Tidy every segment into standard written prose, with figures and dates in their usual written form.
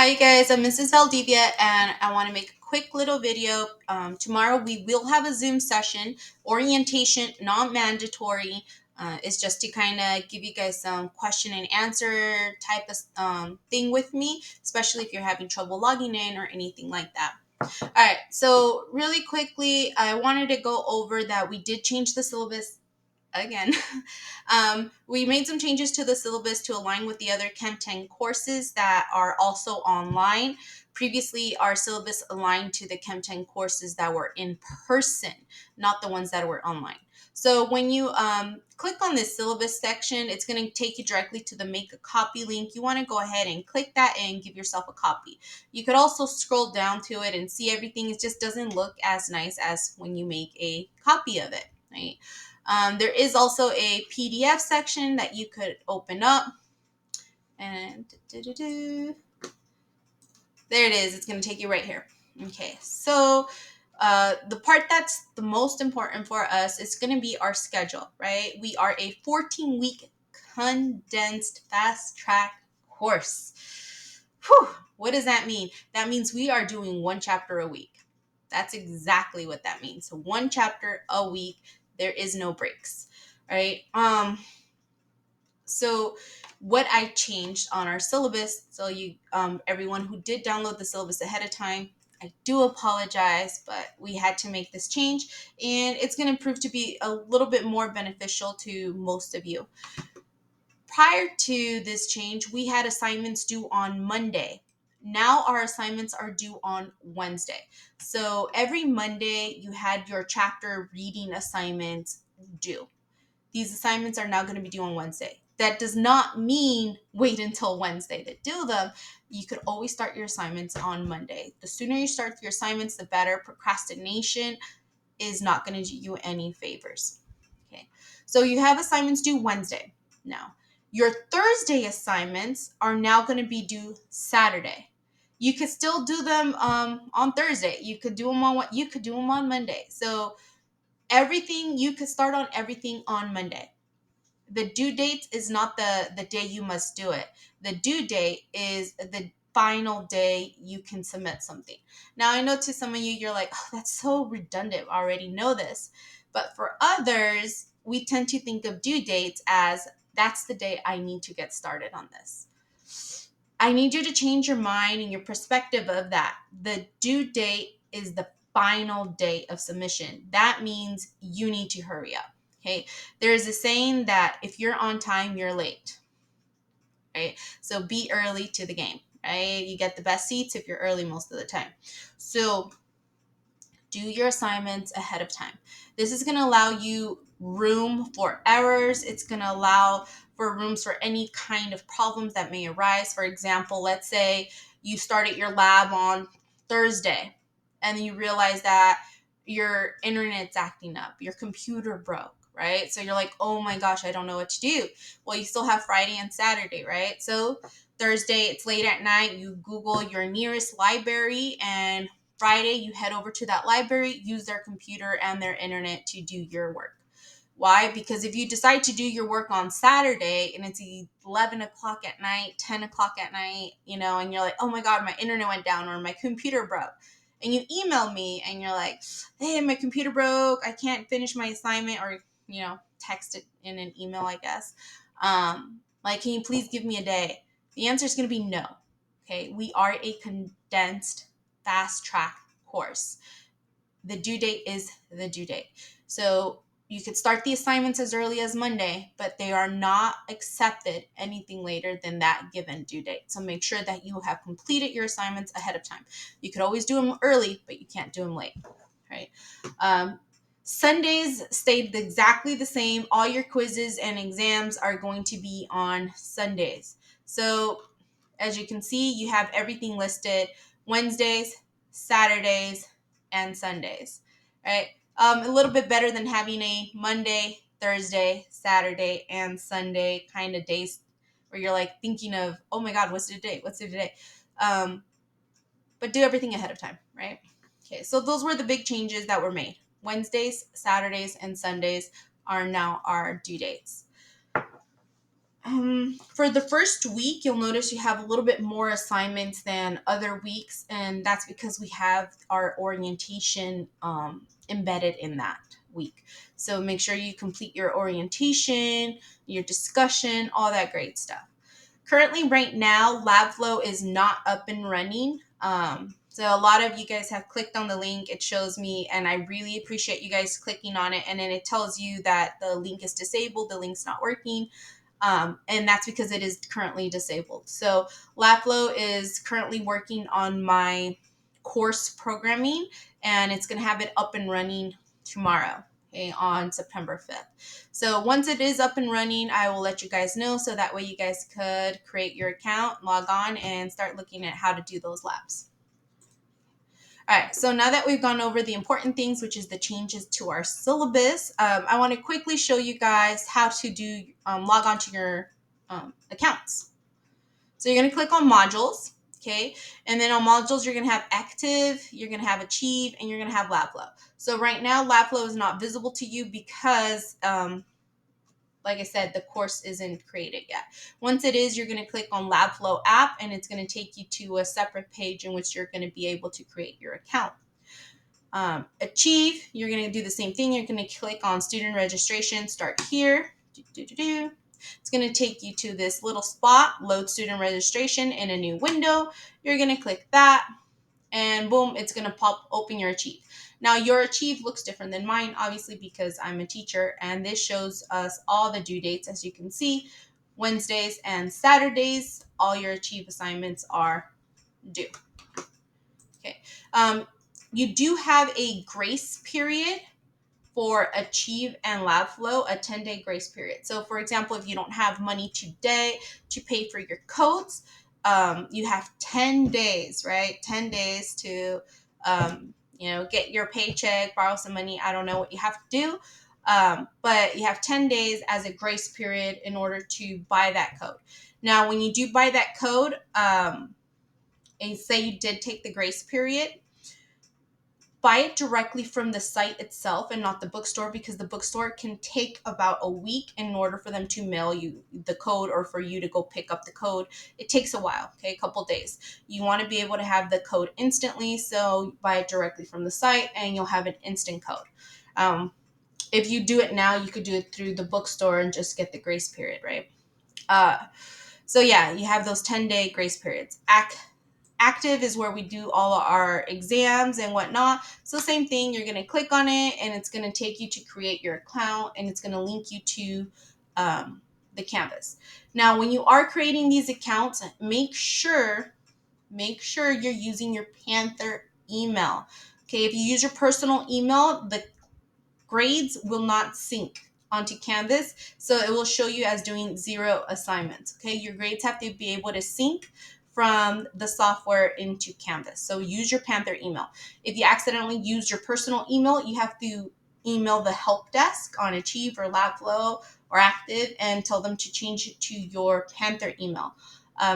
Hi guys, I'm Mrs. Valdivia and I want to make a quick little video. Tomorrow we will have a Zoom session, orientation, not mandatory. It's just to kind of give you guys some question and answer type of thing with me, especially if you're having trouble logging in or anything like that. All right, so really quickly, I wanted to go over that we did change the syllabus again. We made some changes to the syllabus to align with the other Chem 10 courses that are also online. Previously, our syllabus aligned to the Chem 10 courses that were in person, not the ones that were online. So when you click on this syllabus section, it's going to take you directly to the make a copy link. You want to go ahead and click that and give yourself a copy. You could also scroll down to it and see everything. It just doesn't look as nice as when you make a copy of it, right? There is also a PDF section that you could open up. And there it is. It's going to take you right here. Okay, so the part that's the most important for us is going to be our schedule, right? We are a 14-week condensed fast track course. Whew, what does that mean? That means we are doing one chapter a week. That's exactly what that means. So one chapter a week. There is no breaks. Right. So what I changed on our syllabus, so you everyone who did download the syllabus ahead of time, I do apologize, but we had to make this change and it's going to prove to be a little bit more beneficial to most of you. Prior to this change, we had assignments due on Monday. Now our assignments are due on Wednesday. So every Monday you had your chapter reading assignments due. These assignments are now going to be due on Wednesday. That does not mean wait until Wednesday to do them. You could always start your assignments on Monday. The sooner you start your assignments, the better. Procrastination is not going to do you any favors. Okay, so you have assignments due Wednesday. Now, your Thursday assignments are now going to be due Saturday. You could still do them on Thursday. You could do them on what you could do them on Monday. So everything you could start on everything on Monday. The due date is not the day you must do it. The due date is the final day you can submit something. Now I know to some of you you're like, oh, that's so redundant. I already know this. But for others, we tend to think of due dates as that's the day I need to get started on this. I need you to change your mind and your perspective of that. The due date is the final day of submission. That means you need to hurry up. Okay. There's a saying that if you're on time, you're late. Right. So be early to the game. Right. You get the best seats if you're early most of the time. So do your assignments ahead of time. This is going to allow you room for errors. It's going to allow for rooms for any kind of problems that may arise. For example, let's say you started your lab on Thursday and you realize that your internet's acting up, your computer broke, right? So you're like, oh my gosh, I don't know what to do. Well, you still have Friday and Saturday, right? So Thursday, it's late at night, you Google your nearest library, and Friday, you head over to that library, use their computer and their internet to do your work. Why? Because if you decide to do your work on Saturday and it's 11 o'clock at night, 10 o'clock at night, and you're like, oh my God, my internet went down or my computer broke. And you email me and you're like, hey, my computer broke. I can't finish my assignment, or, text it in an email, I guess. Like, can you please give me a day? The answer is going to be no. Okay. We are a condensed fast track course. The due date is the due date. So you could start the assignments as early as Monday, but they are not accepted anything later than that given due date. So make sure that you have completed your assignments ahead of time. You could always do them early, but you can't do them late, right? Sundays stayed exactly the same. All your quizzes and exams are going to be on Sundays. So as you can see, you have everything listed: Wednesdays, Saturdays, and Sundays, right? A little bit better than having a Monday, Thursday, Saturday, and Sunday kind of days where you're like thinking of, oh my God, what's the date? What's the date? But do everything ahead of time, right? Okay, so those were the big changes that were made. Wednesdays, Saturdays, and Sundays are now our due dates. For the first week, you'll notice you have a little bit more assignments than other weeks, and that's because we have our orientation embedded in that week. So make sure you complete your orientation, your discussion, all that great stuff. Currently, right now, LabFlow is not up and running. So a lot of you guys have clicked on the link. It shows me, and I really appreciate you guys clicking on it. And then it tells you that the link is disabled, the link's not working. And that's because it is currently disabled. So LabFlow is currently working on my course programming, and it's going to have it up and running tomorrow, okay, on September 5th. So once it is up and running, I will let you guys know so that way you guys could create your account, log on, and start looking at how to do those labs. All right, so now that we've gone over the important things, which is the changes to our syllabus, I want to quickly show you guys how to do log on to your accounts. So you're going to click on modules, okay? And then on modules, you're going to have active, you're going to have achieve, and you're going to have LabFlow. So right now, LabFlow is not visible to you because like I said, the course isn't created yet. Once it is, you're going to click on LabFlow app, and it's going to take you to a separate page in which you're going to be able to create your account. Achieve, you're going to do the same thing. You're going to click on student registration, start here. It's going to take you to this little spot, load student registration in a new window. You're going to click that, and boom, it's going to pop open your Achieve. Now, your Achieve looks different than mine, obviously, because I'm a teacher, and this shows us all the due dates. As you can see, Wednesdays and Saturdays, all your Achieve assignments are due. Okay. You do have a grace period for Achieve and LabFlow, a 10-day grace period. So, for example, if you don't have money today to pay for your codes, you have 10 days, right? 10 days to, get your paycheck, borrow some money. I don't know what you have to do. But you have 10 days as a grace period in order to buy that code. Now, when you do buy that code, and say you did take the grace period, buy it directly from the site itself and not the bookstore, because the bookstore can take about a week in order for them to mail you the code or for you to go pick up the code. It takes a while, okay, a couple days. You want to be able to have the code instantly, so buy it directly from the site and you'll have an instant code. If you do it now, you could do it through the bookstore and just get the grace period, right? So yeah, you have those 10-day grace periods. Active is where we do all of our exams and whatnot. So same thing, you're going to click on it and it's going to take you to create your account, and it's going to link you to the Canvas. Now, when you are creating these accounts, make sure you're using your Panther email. Okay, if you use your personal email, the grades will not sync onto Canvas, so it will show you as doing 0 assignments. Okay, your grades have to be able to sync from the software into Canvas. So use your Panther email. If you accidentally use your personal email, you have to email the help desk on Achieve or LabFlow or Active and tell them to change it to your Panther email.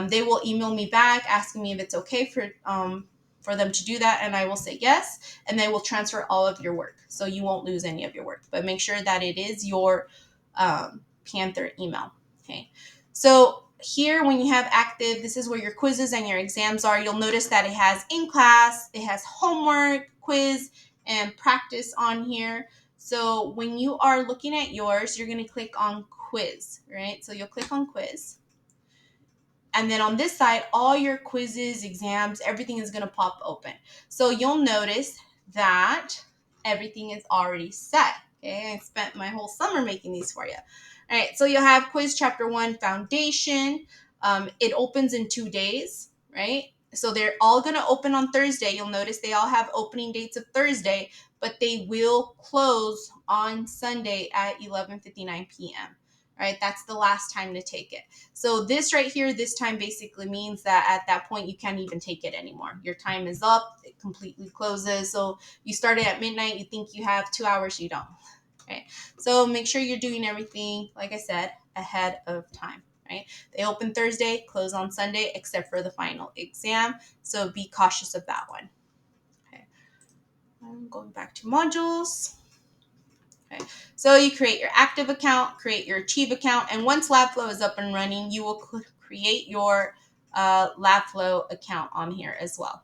They will email me back asking me if it's okay for them to do that, and I will say yes, and they will transfer all of your work, so you won't lose any of your work. But make sure that it is your Panther email. Okay, so here when you have Active, this is where your quizzes and your exams are. You'll notice that it has in class, it has homework, quiz, and practice on here. So when you are looking at yours, you're going to click on quiz, right? So you'll click on quiz. And then on this side, all your quizzes, exams, everything is going to pop open. So you'll notice that everything is already set. Okay, I spent my whole summer making these for you. All right, so you'll have quiz chapter 1, foundation. It opens in 2 days, right? So they're all going to open on Thursday. You'll notice they all have opening dates of Thursday, but they will close on Sunday at 11:59 p.m. All right, that's the last time to take it. So this right here, this time basically means that at that point, you can't even take it anymore. Your time is up. It completely closes. So you started at midnight. You think you have 2 hours. You don't. Right. So make sure you're doing everything, like I said, ahead of time. Right. They open Thursday, close on Sunday, except for the final exam. So be cautious of that one. Okay. I'm going back to modules. Okay. So you create your active account, create your Achieve account, and once LabFlow is up and running, you will create your LabFlow account on here as well.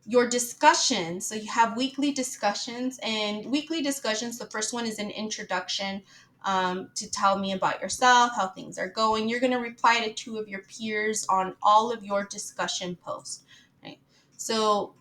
Your discussions. So you have weekly discussions, and weekly discussions, the first one is an introduction to tell me about yourself, how things are going. You're going to reply to two of your peers on all of your discussion posts. Right? So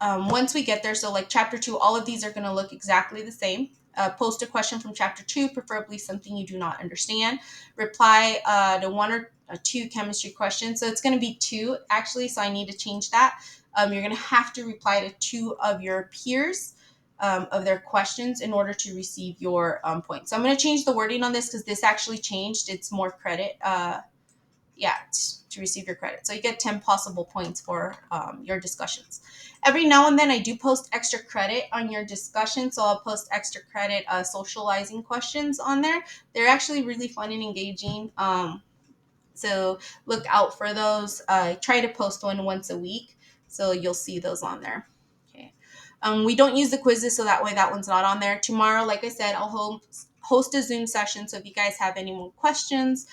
once we get there, so like chapter 2, all of these are going to look exactly the same. Post a question from chapter 2, preferably something you do not understand. Reply to one or two chemistry questions. So it's going to be 2 actually, so I need to change that. You're going to have to reply to 2 of your peers of their questions in order to receive your points. So I'm going to change the wording on this because this actually changed. It's more credit. To receive your credit. So you get 10 possible points for your discussions. Every now and then I do post extra credit on your discussion. So I'll post extra credit socializing questions on there. They're actually really fun and engaging. So look out for those. I try to post one once a week. So you'll see those on there. Okay. We don't use the quizzes, so that way that one's not on there. Tomorrow, like I said, I'll host a Zoom session. So if you guys have any more questions,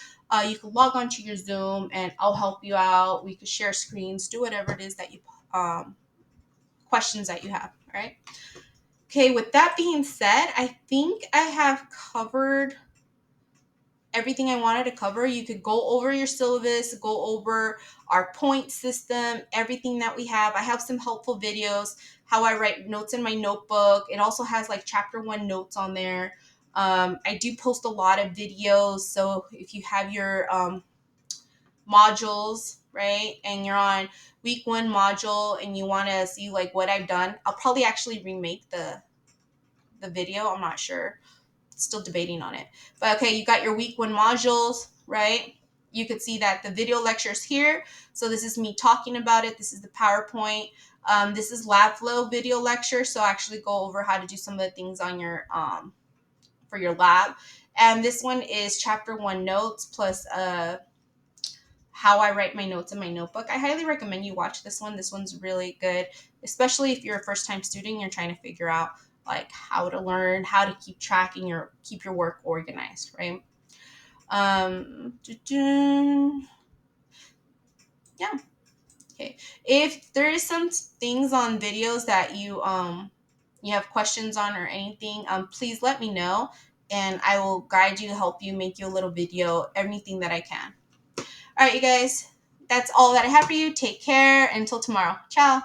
you can log onto your Zoom and I'll help you out. We could share screens, do whatever it is that you questions that you have. All right. Okay. With that being said, I think I have covered everything I wanted to cover. You could go over your syllabus, go over our point system, everything that we have. I have some helpful videos, how I write notes in my notebook. It also has like chapter 1 notes on there. I do post a lot of videos. So if you have your modules, right, and you're on week 1 module and you want to see like what I've done, I'll probably actually remake the video. I'm not sure, still debating on it. But okay, you got your week 1 modules, right? You could see that the video lectures here. So this is me talking about it. This is the PowerPoint. This is LabFlow video lecture. So I actually go over how to do some of the things on your for your lab. And this one is chapter 1 notes plus how I write my notes in my notebook. I highly recommend you watch this one. This one's really good, especially if you're a first time student and you're trying to figure out like how to learn, how to keep track and keep your work organized, right? Yeah. Okay. If there is some things on videos that you have questions on or anything, please let me know and I will guide you, help you, make you a little video, anything that I can. All right, you guys, that's all that I have for you. Take care until tomorrow. Ciao.